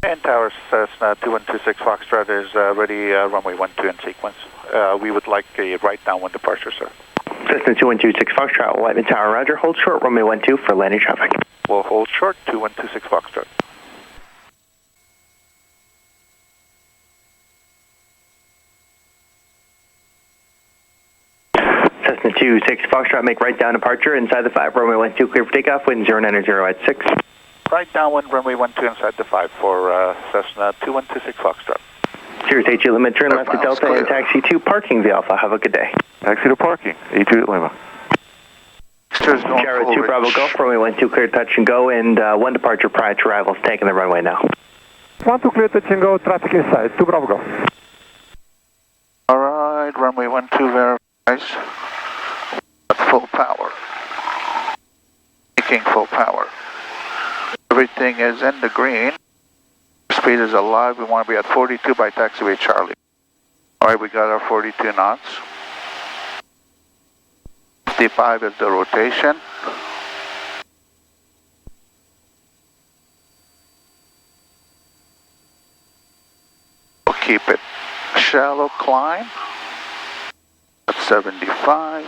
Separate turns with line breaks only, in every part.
And tower Cessna 2126 Foxtrot is ready, runway 12 in sequence. We would like a right downwind departure, sir.
Cessna 2126 Foxtrot, Whiteman Tower, roger. Hold short, runway 12 for landing traffic.
We'll hold short, 2126 Foxtrot.
Cessna 226 Foxtrot, make right down departure inside the 5, runway 12, clear for takeoff, wind 090 at 6.
Right downwind, runway 12 inside the 5 for Cessna 2126 Foxtrot.
Sirius HG limit, turn left to Delta and taxi to parking the Alpha. Have a good day.
Taxi to parking, E2 Lima.
Gyro 2 Bravo Golf, runway 12 clear touch and go, and 1 departure prior to arrival. Taking the runway now.
12 clear touch and go, traffic inside, 2 Bravo Golf.
Alright, runway 12 verifies. At full power. Taking full power. Everything is in the green. Speed is alive. We want to be at 42 by taxiway Charlie. Alright, we got our 42 knots. 55 is the rotation. We'll keep it shallow climb at 75.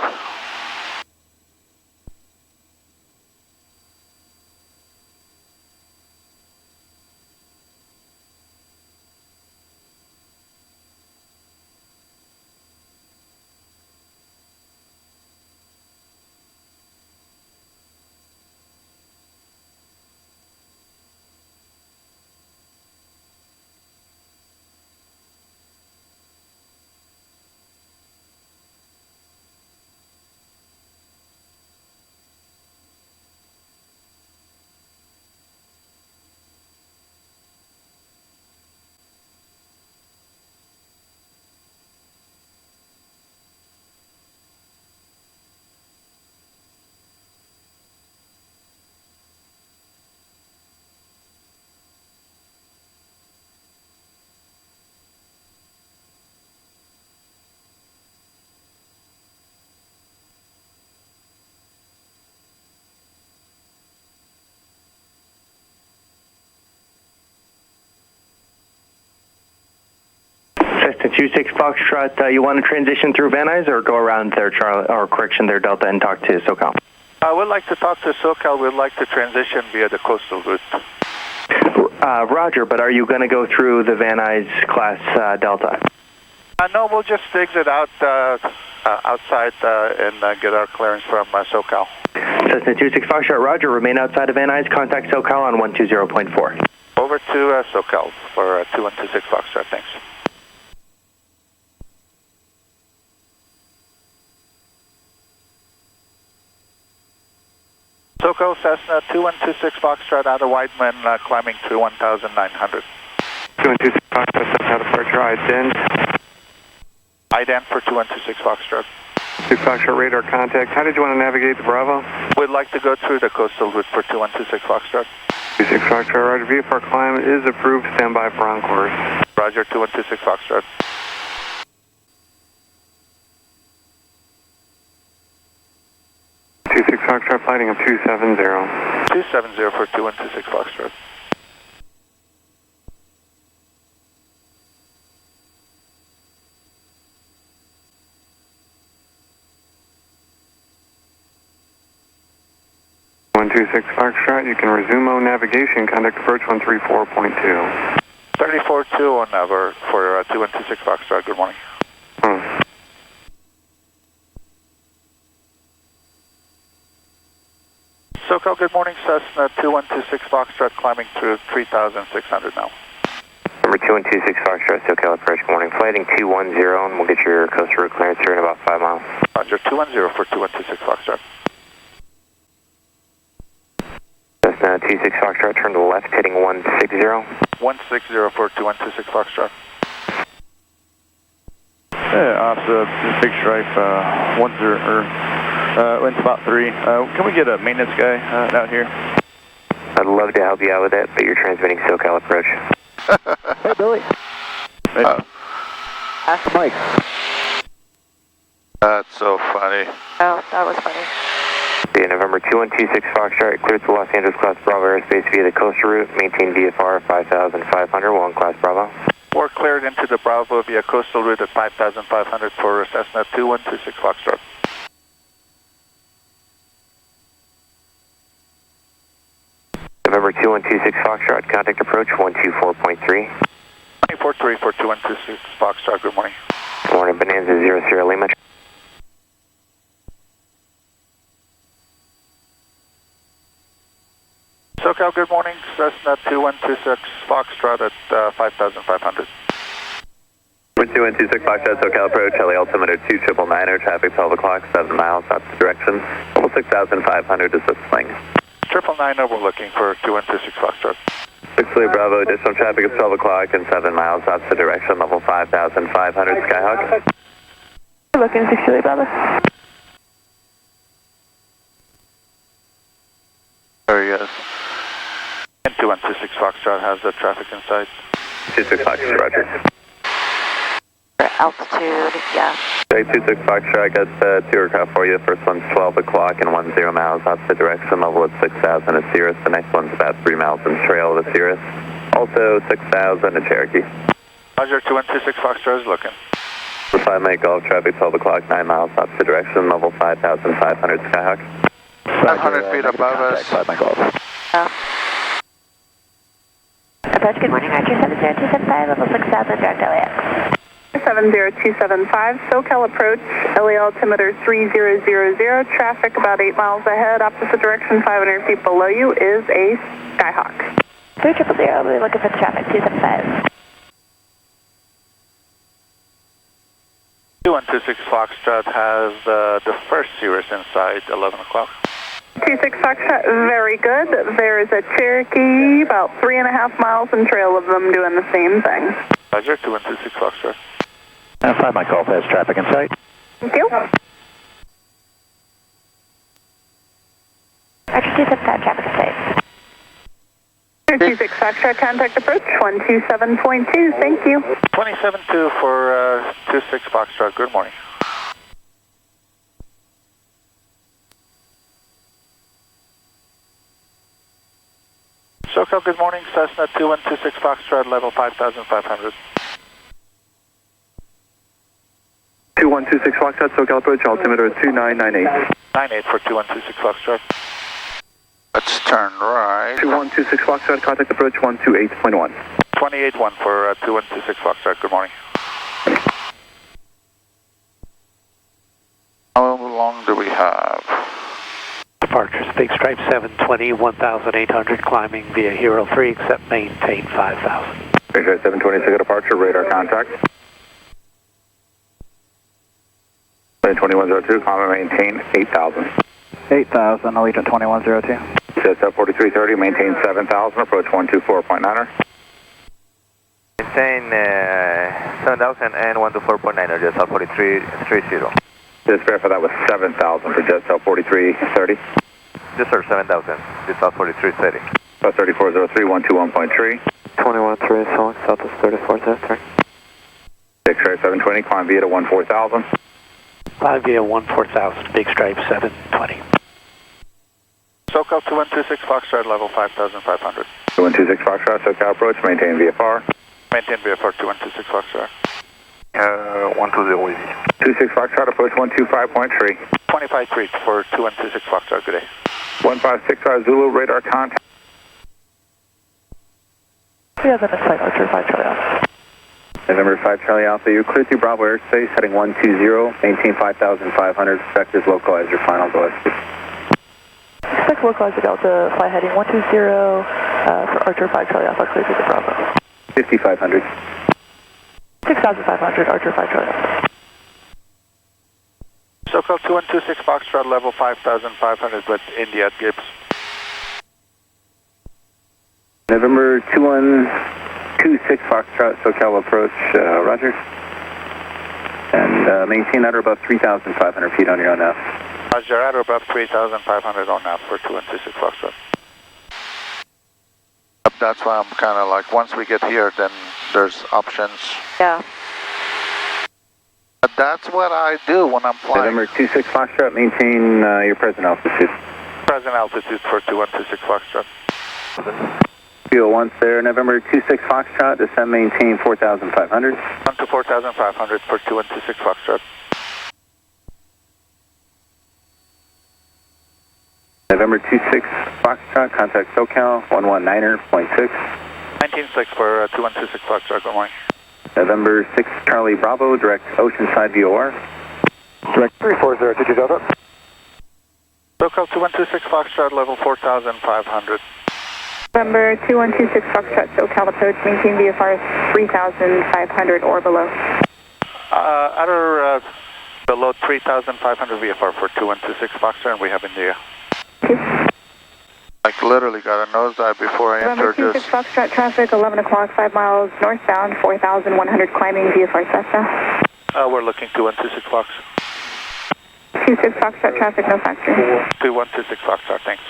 Cessna 26 Foxtrot, you want to transition through Van Nuys or go around there, Charlie, or correction there, Delta, and talk to SoCal?
I would like to talk to SoCal. We'd like to transition via the coastal route.
Roger, but are you going to go through the Van Nuys class Delta?
No, we'll just exit out outside and get our clearance from SoCal.
Cessna 26 Foxtrot, roger. Remain outside of Van Nuys. Contact SoCal on 120.4.
Over to SoCal for 2126 Foxtrot. Thanks. SoCal Cessna 2126 Foxtrot out of Whiteman, climbing through 1,900.
2126 Foxtrot, Cessna departure, IDEN.
IDEN for 2126 Foxtrot.
6 Foxtrot radar contact. How did you want to navigate the Bravo?
We'd like to go through the coastal route for 2126 Foxtrot.
26 Foxtrot, roger. VFR climb is approved. Stand by for on course.
Roger, 2126 Foxtrot.
26 Foxtrot, flighting of 270.
270 for 2126 Foxtrot.
Foxtrot, you can resume on navigation. Contact approach 134.2.
34.2 on Never for 2126 Foxtrot. Good morning. SoCal, good morning. Cessna 2126 Foxtrot climbing through 3,600 now.
Number 2126 Foxtrot, SoCal approach. Good morning. Flighting 210, and we'll get your coastal route clearance here in about 5 miles.
Roger, 210 for 2126 Foxtrot.
Cessna 26 Foxtrot, turn to the left, heading 160.
160 for 2126 Foxtrot.
Officer, Big Stripe, 10, wind's about 3. Can we get a maintenance guy out here?
I'd love to help you out with that, but you're transmitting SoCal approach.
Hey, Billy.
Hey.
Ask Mike.
That's so funny.
Oh, that was funny.
Yeah, November 2126 Foxtrot, cleared to Los Angeles Class Bravo airspace via the coastal route. Maintain VFR 5500, 1 Class Bravo.
We're cleared into the Bravo via coastal route at 5,500 for Cessna 2126 Foxtrot.
November 2126 Foxtrot, contact approach 124.3.
243 for 2126 Foxtrot, good morning.
Good morning, Bonanza 00 Lima.
SoCal, good morning. Cessna 2126 Foxtrot at 5,500.
2126 Foxtrot, SoCal approach, Heli altimeter 2999, traffic 12 o'clock, 7 miles, opposite direction. Level 6,500 is the swing.
999, we're looking for 2126 Foxtrot.
6 Bravo, additional traffic is 12 o'clock and 7 miles, opposite direction, level 5,500, Skyhawk.
Looking 6 Bravo.
There he is. And 2126 Foxtrot has the traffic in sight.
26 Foxtrot, roger.
For altitude, yeah.
26 Foxtrot, got 2 aircraft for you. First one's 12 o'clock and 10 miles opposite direction, level at 6,000 at Cirrus. The next one's about 3 miles in trail of the Cirrus. Also 6,000 at Cherokee.
Roger, 2126 Foxtrot is looking.
For 5 Mike Golf, traffic 12 o'clock, 9 miles opposite direction, level 5,500, Skyhawk.
500 feet above us.
5 Mike Golf.
Approach, good morning, Archer 70275, level 6,000, direct LAX.
70275, SoCal approach, LA altimeter 3000, traffic about 8 miles ahead, opposite direction, 500 feet below you is a Skyhawk.
3000, we're looking for the traffic, 275.
2126 Foxtrot has the first Cirrus inside, 11 o'clock.
26 Foxtrot, very good. There's a Cherokee about 3.5 miles in trail of them doing the same thing.
Roger, 2126 Foxtrot.
5 Mike Golf has traffic in sight.
Thank you.
Archer 275, traffic in sight.
26 Foxtrot, contact approach 127.2, thank you.
27.2 for 26 Foxtrot, good morning. SoCal, good morning. Cessna 2126 Foxtrot, level 5,500.
2126 Foxtrot, SoCal approach, altimeter 2998.
98 for 2126 Foxtrot. Let's turn right.
2126 Foxtrot, contact approach 128.1.
28.1 for 2126 Foxtrot, good morning. How long do we have?
Departures, Big Stripe 720, 1,800, climbing via Hero 3, except maintain 5,000.
Big Stripe 726 departure, radar contact. 2102, climb and maintain 8,000.
8,000, Allegiant 2102.
Cessna 4330, maintain 7,000, approach 124.9er.
Maintain 7,000 and 124.9, just 4330.
Just verify that was 7,000 for Jetstar 4330.
Yes, sir, 7,000, just 4330.
3403, 121.3.
21-3, South Southwest 3403.
Big Stripe 720, climb via to 14,000.
Climb via 14,000, Big Stripe 720.
SoCal 2126 Foxtrot, level 5,500.
2126 Foxtrot, SoCal approach, maintain VFR.
Maintain VFR 2126 Foxtrot.
120 easy. 26 Foxtrot, approach 125.3.
25.3 for 2126 Foxtrot, good day.
1565 Zulu, radar contact.
We have a flight Archer 5 Charlie Alpha.
November 5 Charlie Alpha, you're clear through Bravo airspace, heading 120, maintain 5,500, expect as localize your final go airspace.
Expect localizer Delta, fly heading 120 for Archer 5 Charlie Alpha, clear through the Bravo.
5,500.
6,500, Archer 5 Charlie Alpha.
SoCal 2126 Foxtrot, level 5,500 with India at Gibbs.
November 2126 Foxtrot, SoCal approach, roger. And maintain at or above 3,500 feet on your own nav.
Roger, at or above 3,500 on nav for 2126 Foxtrot. That's why I'm kind of like, once we get here, then there's options.
Yeah.
That's what I do when I'm flying.
November 26 Foxtrot, maintain your present altitude.
Present altitude for 2126 Foxtrot.
Fuel once there, November 26 Foxtrot, descend maintain 4,500.
On to 4,500 for 2126 Foxtrot.
November 26 Foxtrot, contact SoCal 119.6.
19.6 for 2126 Foxtrot, good morning.
November 6 Charlie Bravo, direct Oceanside VOR.
Direct 340, did you Delta?
SoCal 2126 Foxtrot, level 4,500.
November 2126 Foxtrot, SoCal approach, maintain VFR 3,500 or below.
Utter below 3,500 VFR for 2126 Foxtrot, and we have India.
Like literally got a nosedive before I
November
entered
26
this.
Foxtrot traffic, 11 o'clock, 5 miles northbound, 4,100 climbing VFR Cessna.
We're looking 2126 Fox.
26 Foxtrot traffic, no factory.
2126 Foxtrot, thanks.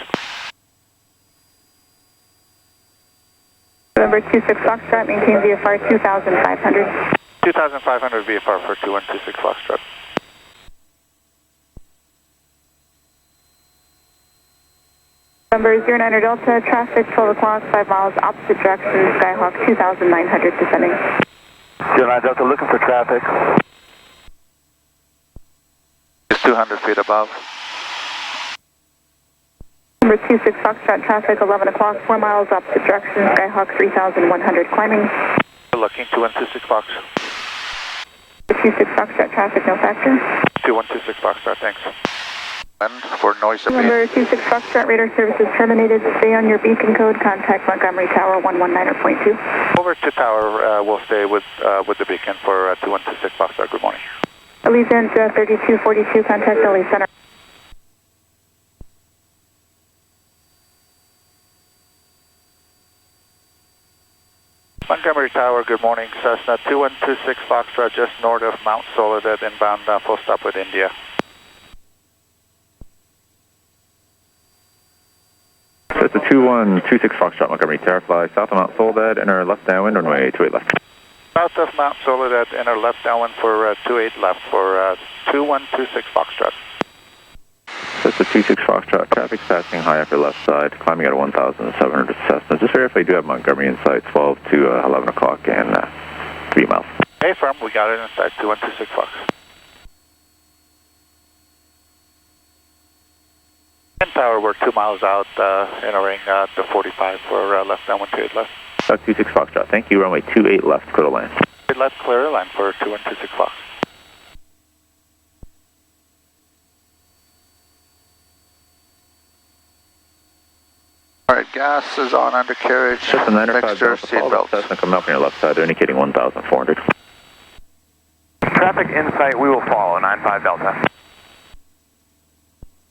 November 26 Foxtrot, maintain VFR 2,500.
2,500 VFR for 2126 Foxtrot.
November 09 Delta, traffic 12 o'clock, 5 miles opposite direction, Skyhawk 2,900 descending.
09 Delta, looking for traffic.
It's 200 feet above.
Number 26 Foxtrot traffic, 11 o'clock, 4 miles opposite direction, Skyhawk 3,100 climbing.
We're looking 2126 Fox.
26 Foxtrot traffic, no factor.
2126 Foxtrot, thanks.
And for noise abatement.
Number 26 Foxtrot radar services terminated. Stay on your beacon code. Contact Montgomery Tower 119.2.
Over to tower, we'll stay with the beacon for 2126 Foxtrot, good morning.
Allegiant 3242, contact LA Center.
Montgomery Tower, good morning. Cessna 2126 Foxtrot, just north of Mount Soledad, inbound, full stop with India.
Cessna 2126 Foxtrot, Montgomery Tower, fly south of Mount Soledad, enter left downwind, runway 28 left.
South of Mount Soledad, enter left downwind for 28 left for 2126 Foxtrot.
Cessna 26 Foxtrot, traffic passing high upper left side, climbing at 1,700 Cessna. Just verify you do have Montgomery in sight, 12 to 11 o'clock and 3 miles.
Hey, firm, we got it inside 2126 Fox. And tower, we're 2 miles out, entering the 45 for left downwind 28 left.
26 Foxtrot, thank you, runway 28 left, clear to land.
28 left, clear line for 2126 Fox.
All right, gas is on undercarriage.
Cessna 905
Mixture,
Delta, follow
seatbelts.
Cessna coming up on your left side, they're indicating 1,400.
Traffic in sight, we will follow, 95 Delta.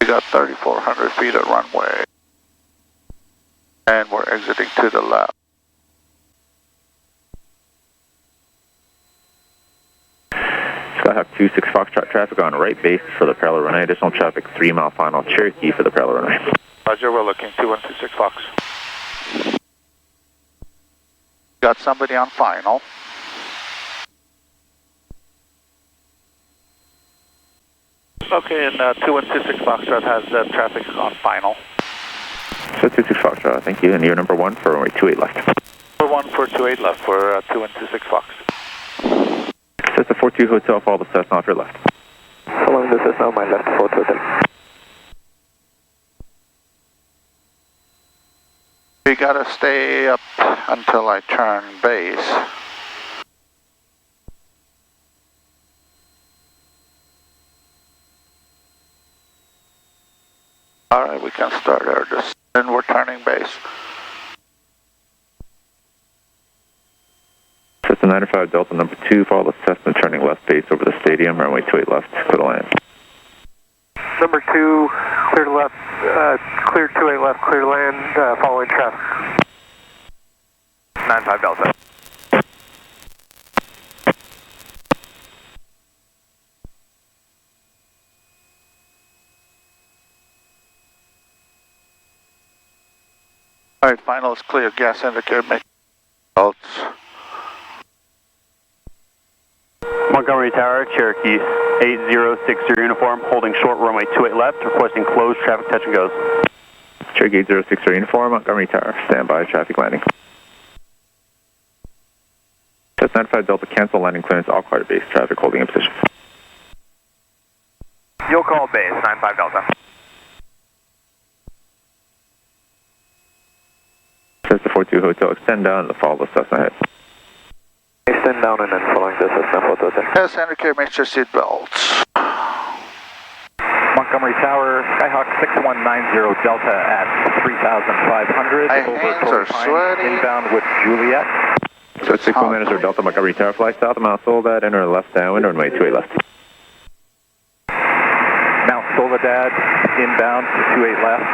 We got 3,400 feet of runway. And we're exiting to the left.
Skyhawk 26 Foxtrot, traffic on right base for the parallel runway. Additional traffic 3 mile final Cherokee for the parallel runway.
Roger, we're looking 2126 Fox.
Got somebody on final.
Okay, and 2126 Foxtrot has traffic on final.
So 26 Foxtrot, thank you. And you're number 1 for runway 28 left.
Number 1 for 28 left for 2126 Fox.
Cessna 42 Hotel, follow the Cessna off your left.
Following the Cessna on my left, 4 Hotel.
We gotta stay up until I turn base. All right, we can start our descent. And we're turning base.
Cessna 95 Delta number 2, follow the Cessna turning left base over the stadium, runway 28 left, clear to land.
Number 2, clear to left, clear 28 left, clear to land, following traffic.
95 Delta.
All right, final is clear. Gas indicator, make belts.
Montgomery Tower, Cherokee 8060 uniform, holding short runway 28 left, requesting closed traffic touch and goes.
Cherokee 8060 uniform, Montgomery Tower, stand by, traffic landing. Cessna 95 Delta, cancel landing clearance, all clear to base, traffic holding in position.
You'll call base, 95 Delta.
Cessna 42 Hotel, extend down and follow the Cessna ahead.
Extend down and then following the Cessna Hotel.
Yes, indicate make sure seat belts.
Montgomery Tower, Skyhawk 6190 Delta at 3,500.
My
over
hands
Torrey
are
Pines,
sweaty.
Inbound with Juliet.
So 61 minutes or Delta, Montgomery Tower, fly south of Mount Soledad, enter left downwind, runway 28 left.
Mount Soledad, inbound, 28 left,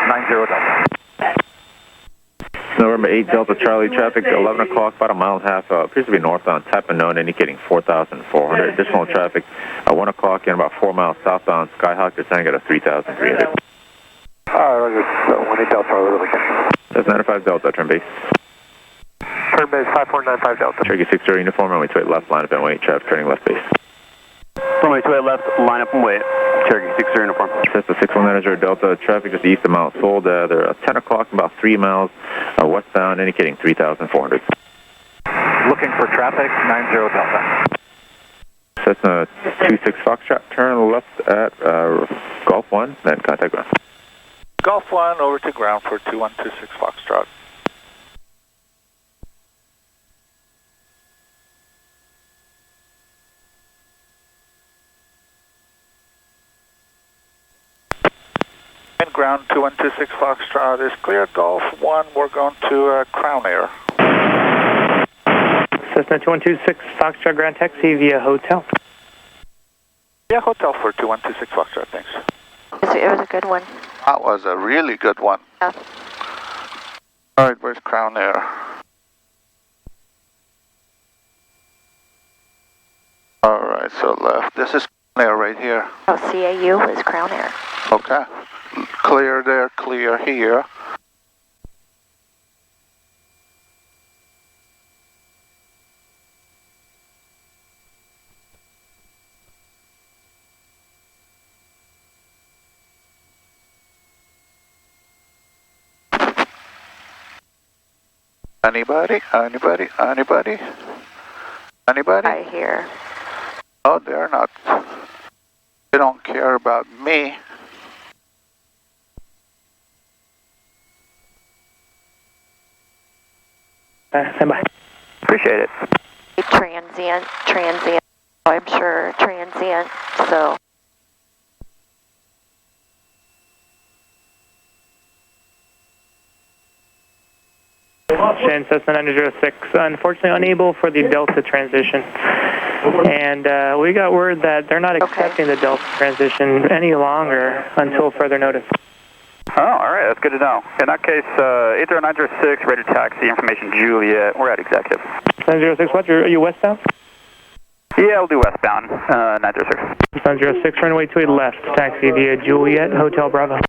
90 Delta.
November 8 Delta Charlie, traffic 11 o'clock, about a mile and a half, appears to be northbound, tap and known, indicating 4,400. Additional traffic, 1 o'clock and about 4 miles southbound, Skyhawk, descending at a 3,300.
Roger, so 18 Delta, Charlie, location.
That's 95 Delta, turn base.
Turn base 5495 Delta.
Cherokee 60 uniform, runway 28 left, line up and wait, traffic turning left base.
Runway 28 left, line up and wait. Cherokee 60 uniform.
That's the 6190 Delta, traffic just east of Mount Soledad. They're at 10 o'clock, about 3 miles westbound, indicating 3,400.
Looking for traffic, 90 Delta.
Cessna 26 Foxtrot, turn left at Gulf 1, then contact ground.
Golf 1 over to ground for 2126 Foxtrot. And ground 2126 Foxtrot is clear. Golf 1, we're going to Crown Air.
Cessna 2126 Foxtrot ground taxi via hotel.
Yeah, hotel for 2126 Foxtrot, thanks.
It was a good one.
That was a really good one.
Yeah.
All right, where's Crown Air? All right, so left. This is Crown Air right here.
Oh, CAU is Crown Air.
Okay. Clear there, clear here. Anybody? Anybody? Anybody? Anybody?
Right here.
Oh, they're not. They don't care about me.
Stand by.
Appreciate it.
Transient. I'm sure transient, so.
Shan Cessna 906, unfortunately unable for the Delta transition. And we got word that they're not accepting the Delta transition any longer until further notice.
Oh, all right, that's good to know. In that case, 80906, ready to taxi, information Juliet, we're at executive.
906, what, are you westbound?
Yeah, we'll do westbound, 906.
906, runway 28 left, taxi via Juliet, Hotel Bravo.